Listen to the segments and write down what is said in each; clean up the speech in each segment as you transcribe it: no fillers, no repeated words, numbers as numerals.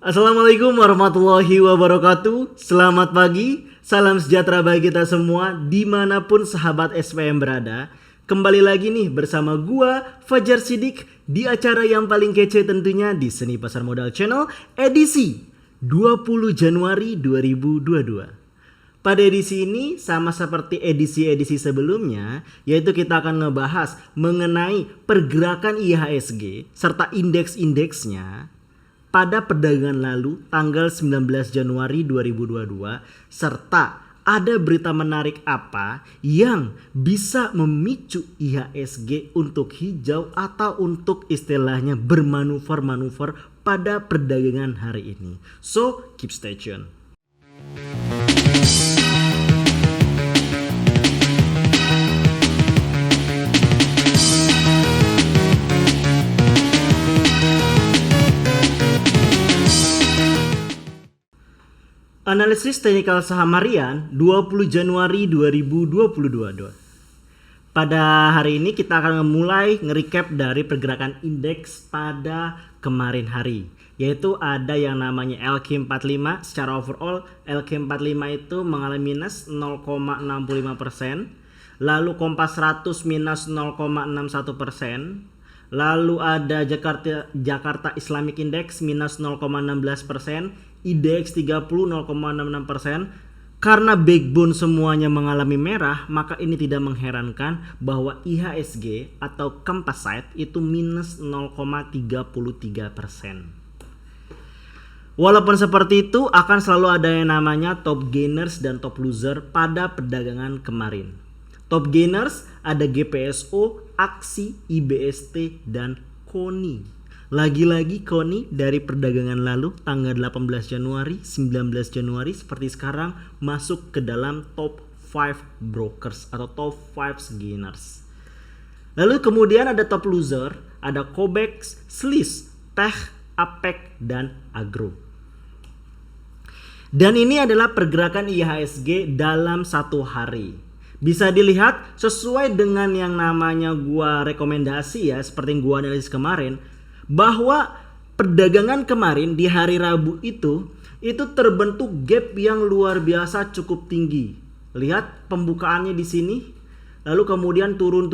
Assalamualaikum warahmatullahi wabarakatuh. Selamat pagi, salam sejahtera bagi kita semua dimanapun sahabat SPM berada. Kembali lagi nih bersama gua Fajar Sidik di acara yang paling kece tentunya di Seni Pasar Modal Channel edisi 20 Januari 2022. Pada edisi ini sama seperti edisi-edisi sebelumnya, yaitu kita akan ngebahas mengenai pergerakan IHSG serta indeks-indeksnya pada perdagangan lalu tanggal 19 Januari 2022, serta ada berita menarik apa yang bisa memicu IHSG untuk hijau atau untuk istilahnya bermanuver-manuver pada perdagangan hari ini. So, keep stay tune. Analisis teknikal saham harian 20 Januari 2022. Pada hari ini kita akan memulai nge-recap dari pergerakan indeks pada kemarin hari. Yaitu ada yang namanya LQ45. Secara overall LQ45 itu mengalami minus 0,65%. Lalu Kompas 100 minus 0,61%. Lalu ada Jakarta Islamic Index minus 0,16%. IDX 30 0,66%. Karena backbone semuanya mengalami merah, maka ini tidak mengherankan bahwa IHSG atau Composite itu minus 0,33%. Walaupun seperti itu, akan selalu ada yang namanya top gainers dan top loser pada perdagangan kemarin. Top gainers ada GPSO, Aksi, IBST, dan KONI. Lagi-lagi KONI dari perdagangan lalu tanggal 18 Januari, 19 Januari seperti sekarang masuk ke dalam top 5 brokers atau top 5 gainers. Lalu kemudian ada top loser, ada Kobex, Slis, Tech, Apek, dan Agro. Dan ini adalah pergerakan IHSG dalam satu hari. Bisa dilihat sesuai dengan yang namanya gua rekomendasi ya, seperti yang gua analisis kemarin, bahwa perdagangan kemarin di hari Rabu itu terbentuk gap yang luar biasa cukup tinggi. Lihat pembukaannya di sini, lalu kemudian turun.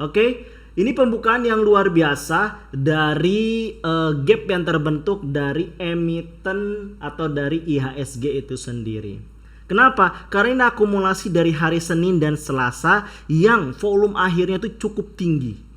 Oke, ini pembukaan yang luar biasa dari gap yang terbentuk dari emiten atau dari IHSG itu sendiri. Kenapa? Karena ini akumulasi dari hari Senin dan Selasa yang volume akhirnya itu cukup tinggi.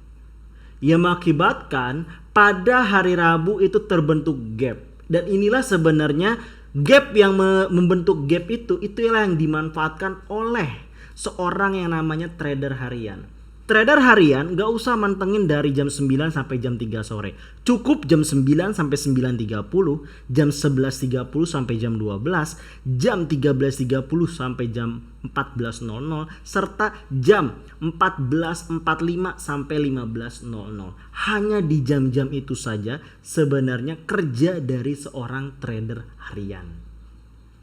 Yang mengakibatkan pada hari Rabu itu terbentuk gap. Dan inilah sebenarnya gap yang membentuk gap itu yang dimanfaatkan oleh seorang yang namanya trader harian. Trader harian gak usah mantengin dari jam 9 sampai jam 3 sore. Cukup jam 9 sampai 9.30, jam 11.30 sampai jam 12, jam 13.30 sampai jam 14.00, serta jam 14.45 sampai 15.00. Hanya di jam-jam itu saja sebenarnya kerja dari seorang trader harian.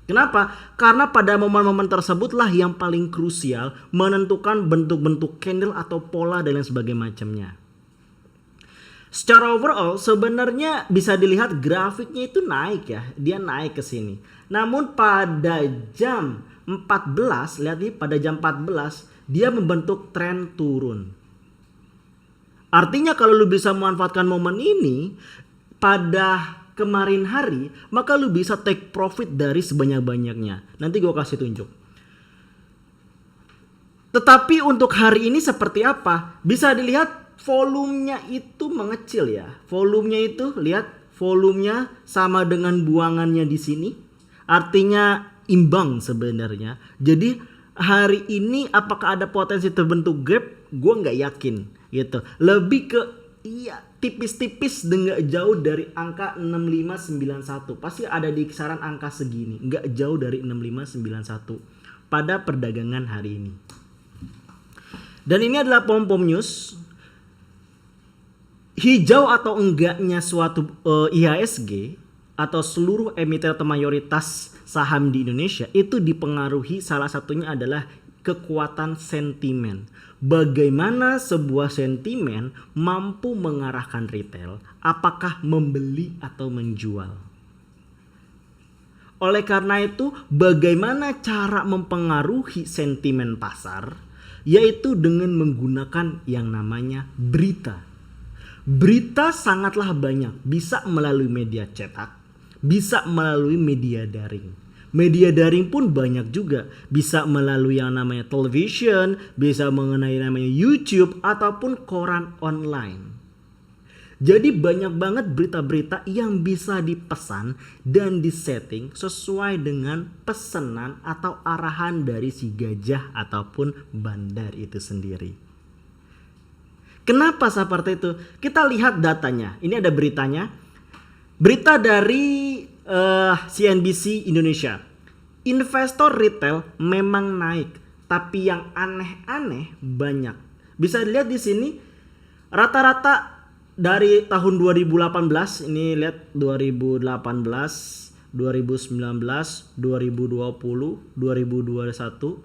Kenapa? Karena pada momen-momen tersebutlah yang paling krusial menentukan bentuk-bentuk candle atau pola dan lain sebagainya macamnya. Secara overall sebenarnya bisa dilihat grafiknya itu naik ya, dia naik ke sini. Namun pada jam 14, lihat nih pada jam 14 dia membentuk tren turun. Artinya kalau lu bisa memanfaatkan momen ini pada kemarin hari, maka lu bisa take profit dari sebanyak-banyaknya. Nanti gue kasih tunjuk. Tetapi untuk hari ini seperti apa? Bisa dilihat volumenya itu mengecil ya. Volumenya itu, lihat volumenya sama dengan buangannya di sini. Artinya imbang sebenarnya. Jadi hari ini apakah ada potensi terbentuk gap? Gue nggak yakin gitu. Lebih ke iya tipis-tipis dan gak jauh dari angka 6591. Pasti ada di kisaran angka segini, gak jauh dari 6591 pada perdagangan hari ini. Dan ini adalah pom-pom news. Hijau atau enggaknya suatu IHSG atau seluruh emiten atau mayoritas saham di Indonesia itu dipengaruhi salah satunya adalah kekuatan sentimen. Bagaimana sebuah sentimen mampu mengarahkan retail, apakah membeli atau menjual. Oleh karena itu, bagaimana cara mempengaruhi sentimen pasar? Yaitu dengan menggunakan yang namanya berita. Berita sangatlah banyak, bisa melalui media cetak, bisa melalui media daring. Media daring pun banyak juga, bisa melalui yang namanya television, bisa mengenai namanya YouTube ataupun koran online. Jadi banyak banget berita-berita yang bisa dipesan dan disetting sesuai dengan pesanan atau arahan dari si gajah ataupun bandar itu sendiri. Kenapa seperti itu? Kita lihat datanya. Ini ada beritanya. Berita dari CNBC Indonesia. Investor retail memang naik, tapi yang aneh-aneh banyak. Bisa dilihat di sini rata-rata dari tahun 2018, ini lihat 2018, 2019, 2020, 2021.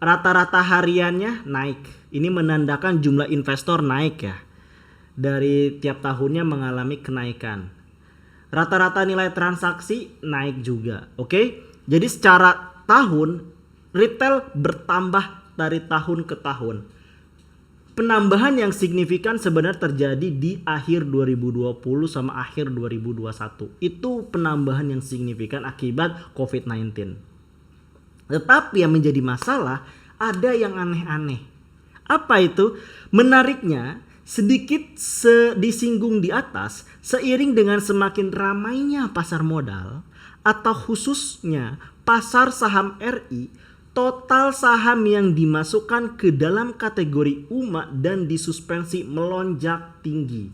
Rata-rata hariannya naik. Ini menandakan jumlah investor naik ya. Dari tiap tahunnya mengalami kenaikan. Rata-rata nilai transaksi naik juga. Oke? Jadi secara tahun retail bertambah dari tahun ke tahun. Penambahan yang signifikan sebenarnya terjadi di akhir 2020 sama akhir 2021. Itu penambahan yang signifikan akibat COVID-19. Tetapi yang menjadi masalah ada yang aneh-aneh. Apa itu? Menariknya sedikit disinggung di atas, seiring dengan semakin ramainya pasar modal atau khususnya pasar saham RI, total saham yang dimasukkan ke dalam kategori UMA dan disuspensi melonjak tinggi.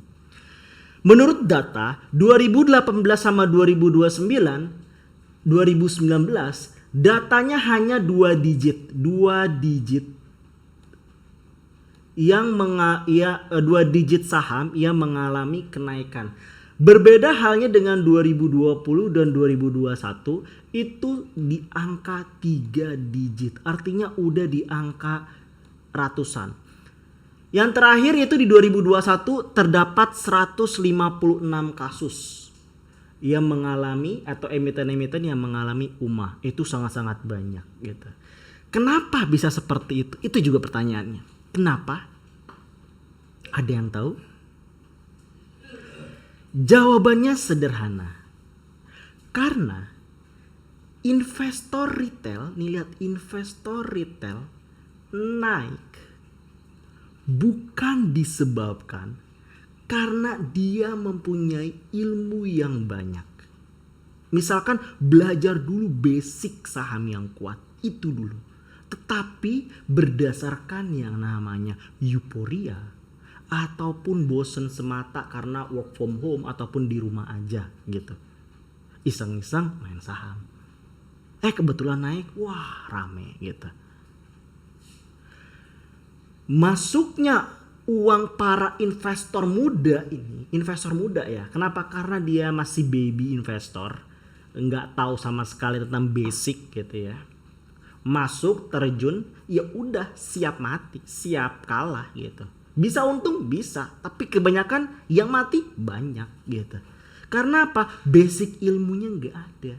Menurut data 2018 sama 2019, datanya hanya 2 digit yang 2 digit saham yang mengalami kenaikan. Berbeda halnya dengan 2020 dan 2021 itu di angka 3 digit. Artinya udah di angka ratusan. Yang terakhir itu di 2021 terdapat 156 kasus yang mengalami atau emiten-emiten yang mengalami UMA. Itu sangat-sangat banyak gitu. Kenapa bisa seperti itu? Itu juga pertanyaannya. Kenapa? Ada yang tahu? Jawabannya sederhana. Karena investor retail, nih lihat, investor retail naik bukan disebabkan karena dia mempunyai ilmu yang banyak. Misalkan belajar dulu basic saham yang kuat, itu dulu. Tetapi berdasarkan yang namanya euforia ataupun bosen semata karena work from home ataupun di rumah aja gitu. Iseng-iseng main saham. Kebetulan naik, wah rame gitu. Masuknya uang para investor muda ini, investor muda ya. Kenapa? Karena dia masih baby investor, nggak tahu sama sekali tentang basic gitu ya. Masuk, terjun, ya udah siap mati, siap kalah gitu. Bisa untung bisa, tapi kebanyakan yang mati banyak gitu. Karena apa? Basic ilmunya nggak ada.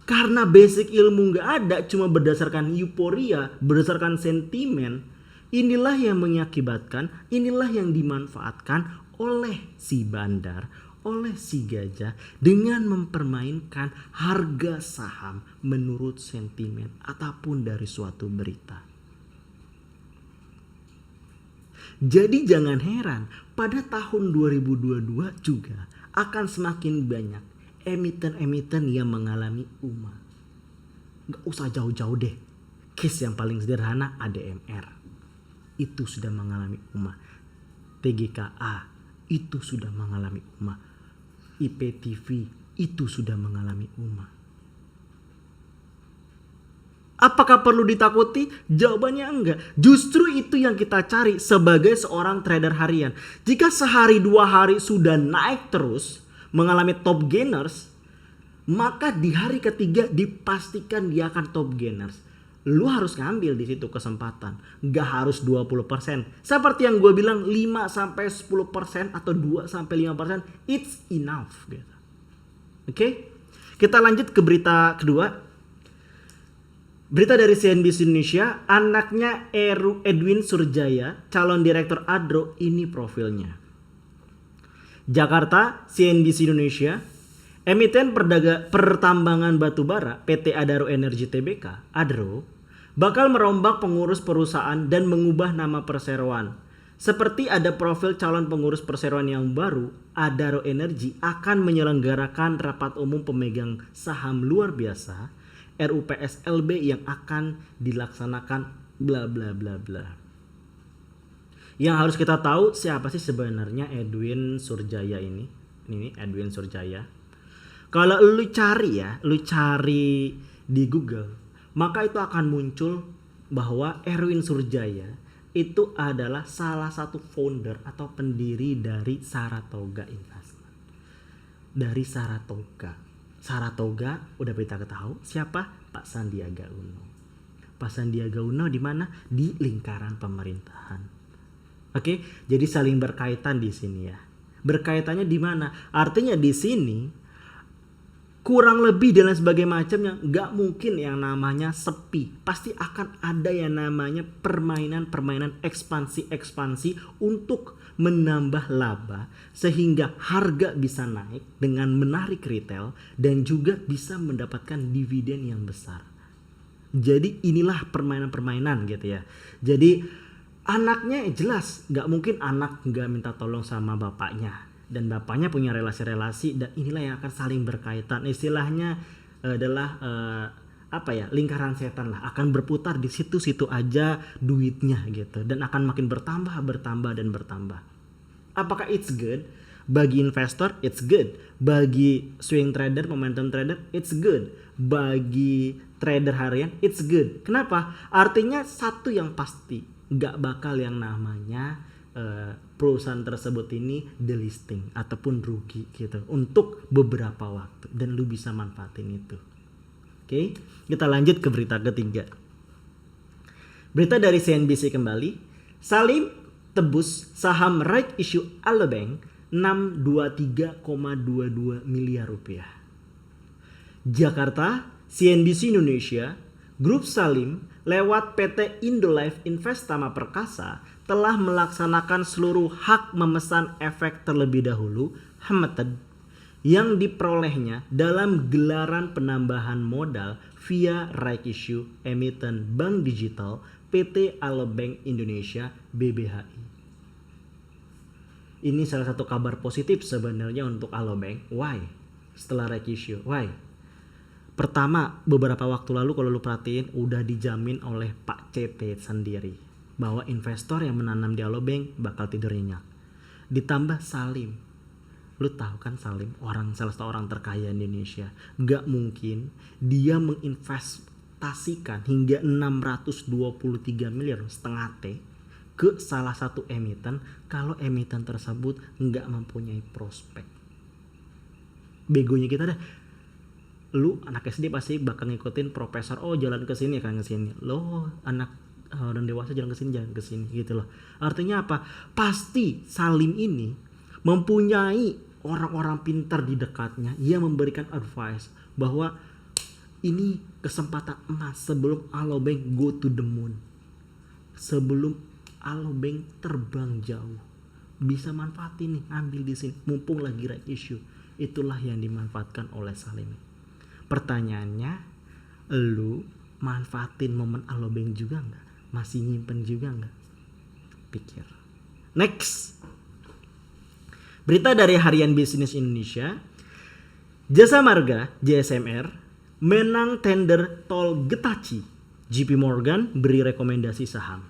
Karena basic ilmu nggak ada, cuma berdasarkan euforia, berdasarkan sentimen. Inilah yang mengakibatkan, inilah yang dimanfaatkan oleh si bandar, oleh si gajah dengan mempermainkan harga saham menurut sentimen ataupun dari suatu berita. Jadi jangan heran pada tahun 2022 juga akan semakin banyak emiten-emiten yang mengalami UMA. Gak usah jauh-jauh deh. Case yang paling sederhana ADMR. Itu sudah mengalami UMA. TGKA itu sudah mengalami UMA. IPTV itu sudah mengalami UMA. Apakah perlu ditakuti? Jawabannya enggak. Justru itu yang kita cari sebagai seorang trader harian. Jika sehari 2 hari sudah naik terus, mengalami top gainers, maka di hari ketiga dipastikan dia akan top gainers. lu harus ngambil di situ kesempatan. Gak harus 20%. Seperti yang gue bilang 5-10% atau 2-5%, it's enough gitu. Oke? Kita lanjut ke berita kedua. Berita dari CNBC Indonesia, anaknya Edwin Surjaya, calon direktur Adro, ini profilnya. Jakarta, CNBC Indonesia, emiten pertambangan batubara PT Adaro Energi Tbk, Adro, bakal merombak pengurus perusahaan dan mengubah nama perseroan. Seperti ada profil calon pengurus perseroan yang baru, Adaro Energi akan menyelenggarakan rapat umum pemegang saham luar biasa RUPSLB yang akan dilaksanakan bla bla bla bla. Yang harus kita tahu siapa sih sebenarnya Edwin Surjaya ini? Ini Edwin Surjaya. Kalau lu cari di Google, maka itu akan muncul bahwa Edwin Surjaya itu adalah salah satu founder atau pendiri dari Saratoga Investment. Dari Saratoga. Saratoga udah kita ketahui siapa? Pak Sandiaga Uno. Pak Sandiaga Uno di mana? Di lingkaran pemerintahan. Oke, jadi saling berkaitan di sini ya. Berkaitannya di mana? Artinya di sini kurang lebih dan sebagainya macamnya, nggak mungkin yang namanya sepi. Pasti akan ada yang namanya permainan ekspansi untuk menambah laba sehingga harga bisa naik dengan menarik retail dan juga bisa mendapatkan dividen yang besar. Jadi inilah permainan gitu ya. Jadi anaknya jelas nggak mungkin anak nggak minta tolong sama bapaknya. Dan bapaknya punya relasi-relasi dan inilah yang akan saling berkaitan. Istilahnya adalah lingkaran setan lah, akan berputar di situ-situ aja duitnya gitu dan akan makin bertambah. Apakah it's good? Bagi investor it's good. Bagi swing trader, momentum trader it's good. Bagi trader harian it's good. Kenapa? Artinya satu yang pasti, gak bakal yang namanya perusahaan tersebut ini delisting ataupun rugi gitu untuk beberapa waktu dan lu bisa manfaatin itu. Oke, kita lanjut ke berita ketiga. Berita dari CNBC kembali. Salim tebus saham right issue Alobank 623,22 miliar rupiah. Jakarta, CNBC Indonesia, Grup Salim lewat PT Indolife Investama Perkasa telah melaksanakan seluruh hak memesan efek terlebih dahulu (Hmeted) yang diperolehnya dalam gelaran penambahan modal via right issue emiten Bank Digital PT Alobank Indonesia BBHI. Ini salah satu kabar positif sebenarnya untuk Alobank. Why? Setelah right issue. Why? Pertama, beberapa waktu lalu kalau lu perhatiin udah dijamin oleh Pak CT sendiri bahwa investor yang menanam di Alobank bakal tidur nyenyak. Ditambah Salim. Lu tahu kan Salim salah satu orang terkaya Indonesia. Gak mungkin dia menginvestasikan hingga 623 miliar setengah T ke salah satu emiten kalau emiten tersebut gak mempunyai prospek. Begonya kita dah. Lu anak SD pasti bakal ngikutin profesor, jalan ke sini kan ke sini. Lo anak orang dewasa jalan ke sini gitu loh. Artinya apa? Pasti Salim ini mempunyai orang-orang pintar di dekatnya yang memberikan advice bahwa ini kesempatan emas sebelum Alobank go to the moon. Sebelum Alobank terbang jauh. Bisa manfaatin nih, ambil di sini mumpung lagi right issue. Itulah yang dimanfaatkan oleh Salim. Pertanyaannya, lu manfaatin momen Alobank juga enggak? Masih nyimpen juga enggak? Pikir. Next. Berita dari Harian Bisnis Indonesia. Jasa Marga JSMR menang tender tol Getaci. JP Morgan beri rekomendasi saham.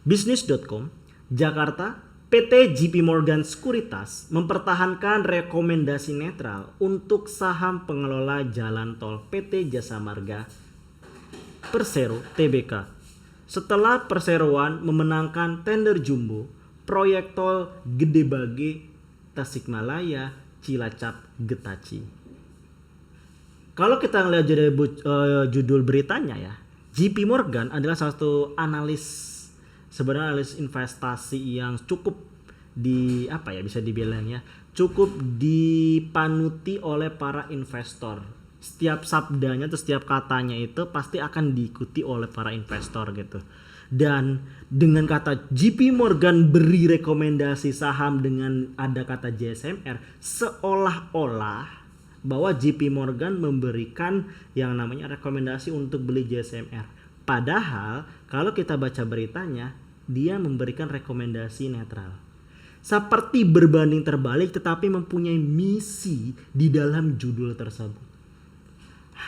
Bisnis.com, Jakarta, PT JP Morgan Sekuritas mempertahankan rekomendasi netral untuk saham pengelola jalan tol PT Jasa Marga Persero Tbk. Setelah perseroan memenangkan tender jumbo proyek tol Gede Bage Tasikmalaya Cilacap Getaci. Kalau kita ngelihat judul beritanya ya, JP Morgan adalah salah satu sebenarnya analis investasi yang cukup bisa dibilang ya, cukup dipanuti oleh para investor. Setiap sabdanya atau setiap katanya itu pasti akan diikuti oleh para investor gitu. Dan dengan kata JP Morgan beri rekomendasi saham dengan ada kata JSMR, seolah-olah bahwa JP Morgan memberikan yang namanya rekomendasi untuk beli JSMR. Padahal kalau kita baca beritanya, dia memberikan rekomendasi netral. Seperti berbanding terbalik tetapi mempunyai misi di dalam judul tersebut.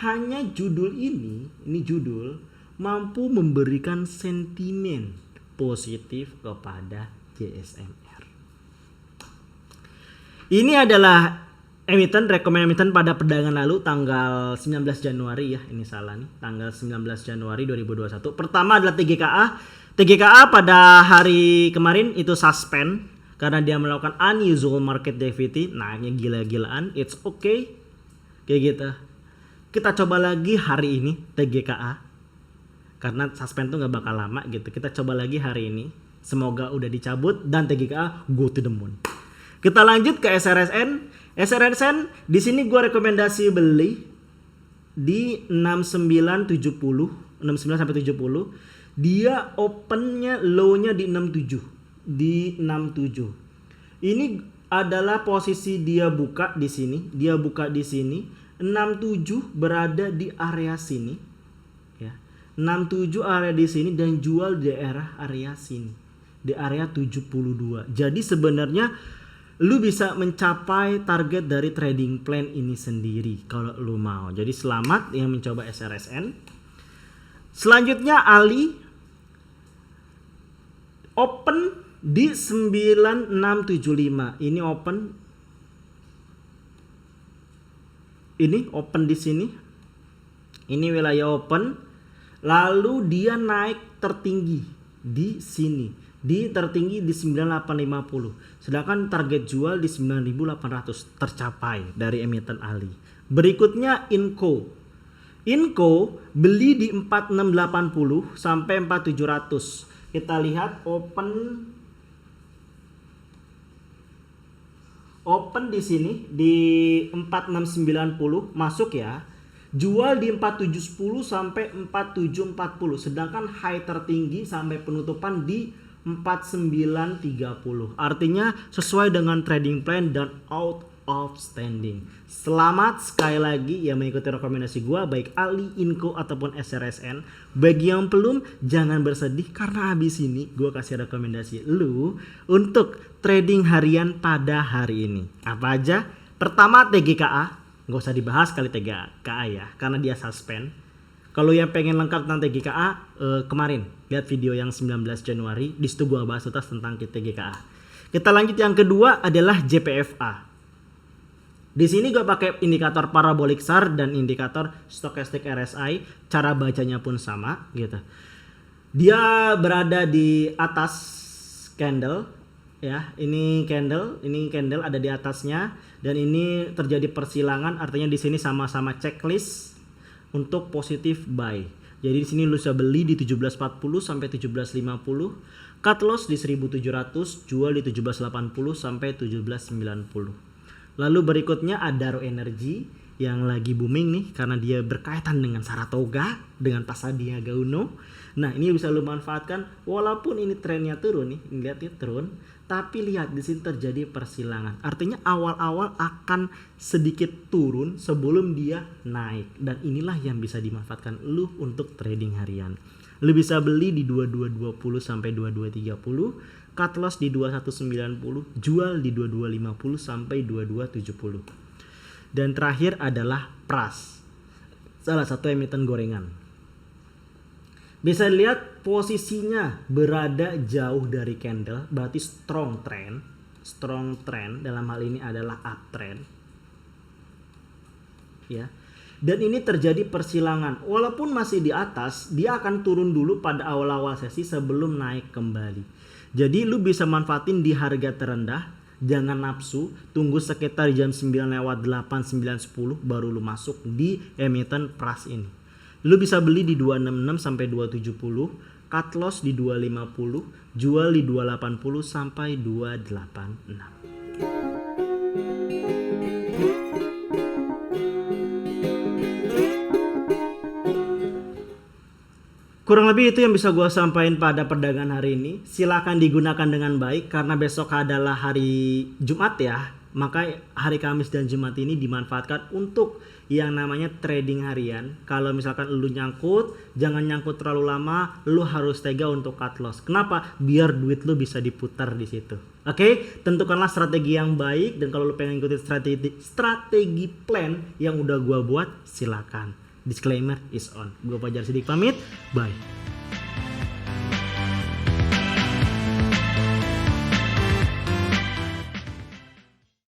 Hanya judul ini judul mampu memberikan sentimen positif kepada JSMR. Ini adalah rekomendasi emiten pada perdagangan lalu tanggal 19 Januari ya. Ini salah nih, tanggal 19 Januari 2021. Pertama adalah TGKA. TGKA pada hari kemarin itu suspend karena dia melakukan unusual market activity, naiknya gila-gilaan. It's okay. Kayak gitu. Kita coba lagi hari ini TGKA. Karena suspend tuh gak bakal lama gitu. Kita coba lagi hari ini. Semoga udah dicabut dan TGKA go to the moon. Kita lanjut ke SRSN. SRSN di sini gue rekomendasi beli di 6970, 69 sampai 70. Dia opennya low-nya di 67. Di 67. Ini adalah posisi dia buka di sini. Dia buka di sini. 67 berada di area sini. Ya. 67 area di sini dan jual di daerah area sini. Di area 72. Jadi sebenarnya lu bisa mencapai target dari trading plan ini sendiri kalau lu mau. Jadi selamat yang mencoba SRSN. Selanjutnya Ali open di 9675. Ini open di sini. Ini wilayah open. Lalu dia naik tertinggi di sini. Tertinggi di 9850. Sedangkan target jual di 9800 tercapai dari emiten Ali. Berikutnya Inco. Inco beli di 4680 sampai 4700. Kita lihat open di sini di 4690 masuk ya. Jual di 4710 sampai 4740. Sedangkan high tertinggi sampai penutupan di 4930. Artinya sesuai dengan trading plan dan out of standing. Selamat sekali lagi yang mengikuti rekomendasi gua baik Ali, Inco ataupun SRSN. Bagi yang belum jangan bersedih karena habis ini gua kasih rekomendasi lu untuk trading harian pada hari ini. Apa aja? Pertama TGKA, nggak usah dibahas kali TGKA ya karena dia suspend. Kalau yang pengen lengkap tentang TGKA kemarin lihat video yang 19 Januari, di situ gua bahas tuntas tentang TGKA. Kita lanjut yang kedua adalah JPFA. Di sini gue pakai indikator parabolic SAR dan indikator stochastic RSI. Cara bacanya pun sama gitu. Dia berada di atas candle ya. Ini candle ada di atasnya dan ini terjadi persilangan, artinya di sini sama-sama checklist untuk positif buy. Jadi di sini lu bisa beli di 1740 sampai 1750, cut loss di 1700, jual di 1780 sampai 1790. Lalu berikutnya ada Adaro Energy yang lagi booming nih karena dia berkaitan dengan Saratoga, dengan Pasadiaga Uno. Nah, ini bisa lu manfaatkan walaupun ini trennya turun nih, lihat ya turun, tapi lihat di sini terjadi persilangan. Artinya awal-awal akan sedikit turun sebelum dia naik dan inilah yang bisa dimanfaatkan lu untuk trading harian. Lu bisa beli di 2220 sampai 2230. Cut loss di 2190, jual di 2250 sampai 2270. Dan terakhir adalah Pras, salah satu emiten gorengan. Bisa lihat posisinya berada jauh dari candle, berarti strong trend. Strong trend dalam hal ini adalah uptrend. Ya. Dan ini terjadi persilangan. Walaupun masih di atas, dia akan turun dulu pada awal-awal sesi sebelum naik kembali. Jadi lu bisa manfaatin di harga terendah, jangan nafsu, tunggu sekitar jam 9 lewat 8, 9, 10 baru lu masuk di emiten Pras ini. Lu bisa beli di 266 sampai 270, cut loss di 250, jual di 280 sampai 286. Kurang lebih itu yang bisa gue sampaikan pada perdagangan hari ini. Silakan digunakan dengan baik karena besok adalah hari Jumat ya. Maka hari Kamis dan Jumat ini dimanfaatkan untuk yang namanya trading harian. Kalau misalkan lu nyangkut, jangan nyangkut terlalu lama, lu harus tega untuk cut loss. Kenapa? Biar duit lu bisa diputar di situ. Oke, tentukanlah strategi yang baik, dan kalau lu pengen ikutin strategi plan yang udah gua buat, silakan. Disclaimer is on. Gue Fajar Sidik pamit. Bye.